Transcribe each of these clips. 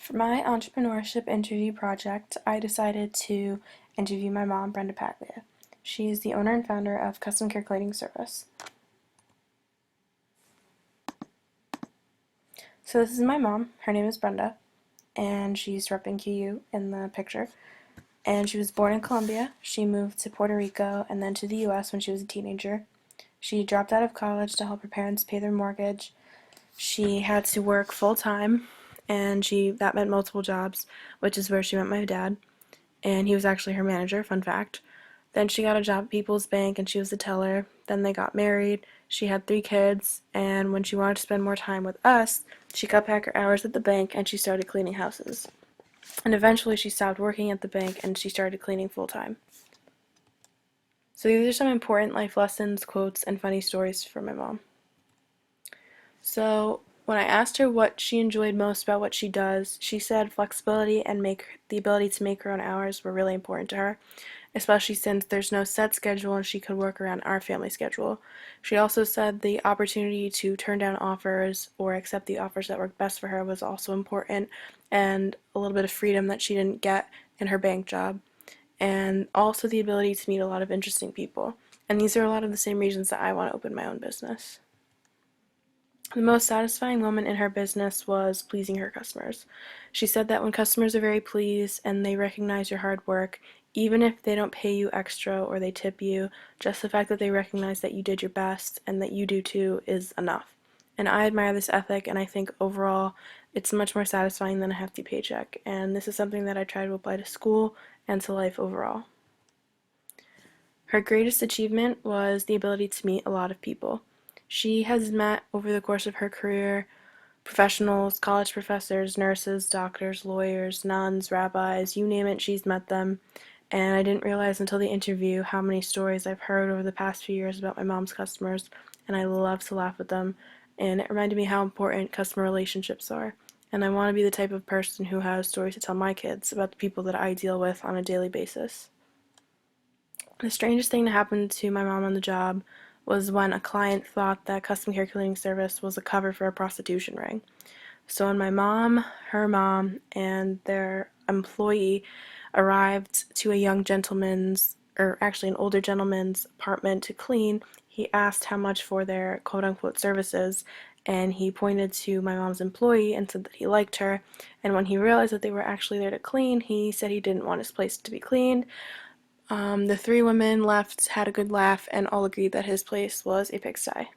For my entrepreneurship interview project, I decided to interview my mom, Brenda Paglia. She is the owner and founder of Custom Care Cleaning Service. So this is my mom. Her name is Brenda, and she's repping QU in the picture. And she was born in Colombia. She moved to Puerto Rico and then to the US when she was a teenager. She dropped out of college to help her parents pay their mortgage. She had to work full time, and that meant multiple jobs, which is where she met my dad. And he was actually her manager, fun fact. Then she got a job at People's Bank and she was the teller. Then they got married. She had 3 kids, and when she wanted to spend more time with us, she cut back her hours at the bank and she started cleaning houses. And eventually she stopped working at the bank and she started cleaning full time. So these are some important life lessons, quotes, and funny stories from my mom. So when I asked her what she enjoyed most about what she does, she said flexibility and the ability to make her own hours were really important to her, especially since there's no set schedule and she could work around our family schedule. She also said the opportunity to turn down offers or accept the offers that worked best for her was also important, and a little bit of freedom that she didn't get in her bank job, and also the ability to meet a lot of interesting people. And these are a lot of the same reasons that I want to open my own business. The most satisfying moment in her business was pleasing her customers. She said that when customers are very pleased and they recognize your hard work, even if they don't pay you extra or they tip you, just the fact that they recognize that you did your best and that you do too is enough. And I admire this ethic, and I think overall it's much more satisfying than a hefty paycheck. And this is something that I try to apply to school and to life overall. Her greatest achievement was the ability to meet a lot of people. She has met, over the course of her career, professionals, college professors, nurses, doctors, lawyers, nuns, rabbis, you name it, she's met them. And I didn't realize until the interview how many stories I've heard over the past few years about my mom's customers, and I love to laugh at them. And it reminded me how important customer relationships are. And I want to be the type of person who has stories to tell my kids about the people that I deal with on a daily basis. The strangest thing that happened to my mom on the job was when a client thought that Custom Care Cleaning Service was a cover for a prostitution ring. So when my mom, her mom, and their employee arrived to a young gentleman's, or actually an older gentleman's apartment to clean, he asked how much for their quote-unquote services, and he pointed to my mom's employee and said that he liked her. And when he realized that they were actually there to clean, he said he didn't want his place to be cleaned. The 3 women left, had a good laugh, and all agreed that his place was a pigsty.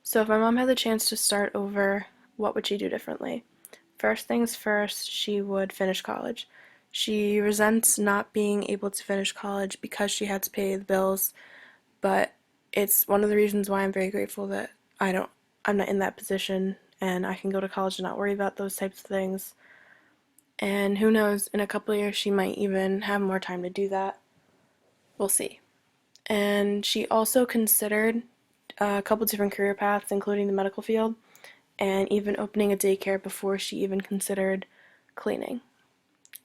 So if my mom had the chance to start over, what would she do differently? First things first, she would finish college. She resents not being able to finish college because she had to pay the bills, but it's one of the reasons why I'm very grateful that I'm not in that position and I can go to college and not worry about those types of things. And who knows, in a couple of years she might even have more time to do that. We'll see. And she also considered a couple different career paths, including the medical field, and even opening a daycare before she even considered cleaning.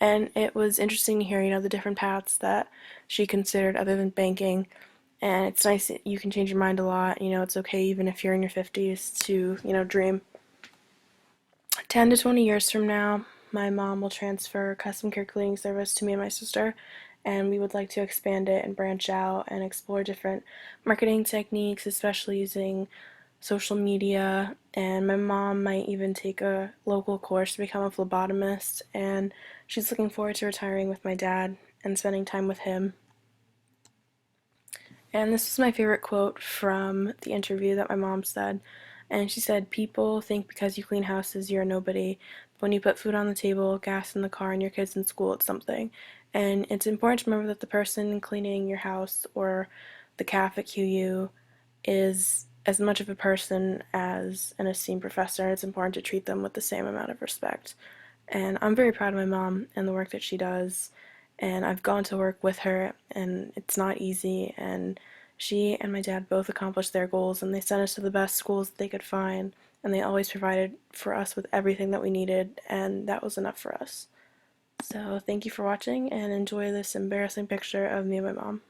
And it was interesting to hear, the different paths that she considered other than banking. And it's nice that you can change your mind a lot. It's okay even if you're in your 50s to, dream. 10 to 20 years from now, my mom will transfer Custom Care Cleaning Service to me and my sister, and we would like to expand it and branch out and explore different marketing techniques, especially using social media. And my mom might even take a local course to become a phlebotomist, and she's looking forward to retiring with my dad and spending time with him. And this is my favorite quote from the interview that my mom said. And she said, "People think because you clean houses, you're a nobody. But when you put food on the table, gas in the car, and your kids in school, it's something." And it's important to remember that the person cleaning your house or the calf at QU is as much of a person as an esteemed professor. And it's important to treat them with the same amount of respect. And I'm very proud of my mom and the work that she does. And I've gone to work with her, and it's not easy. And she and my dad both accomplished their goals, and they sent us to the best schools that they could find, and they always provided for us with everything that we needed, and that was enough for us. So thank you for watching, and enjoy this embarrassing picture of me and my mom.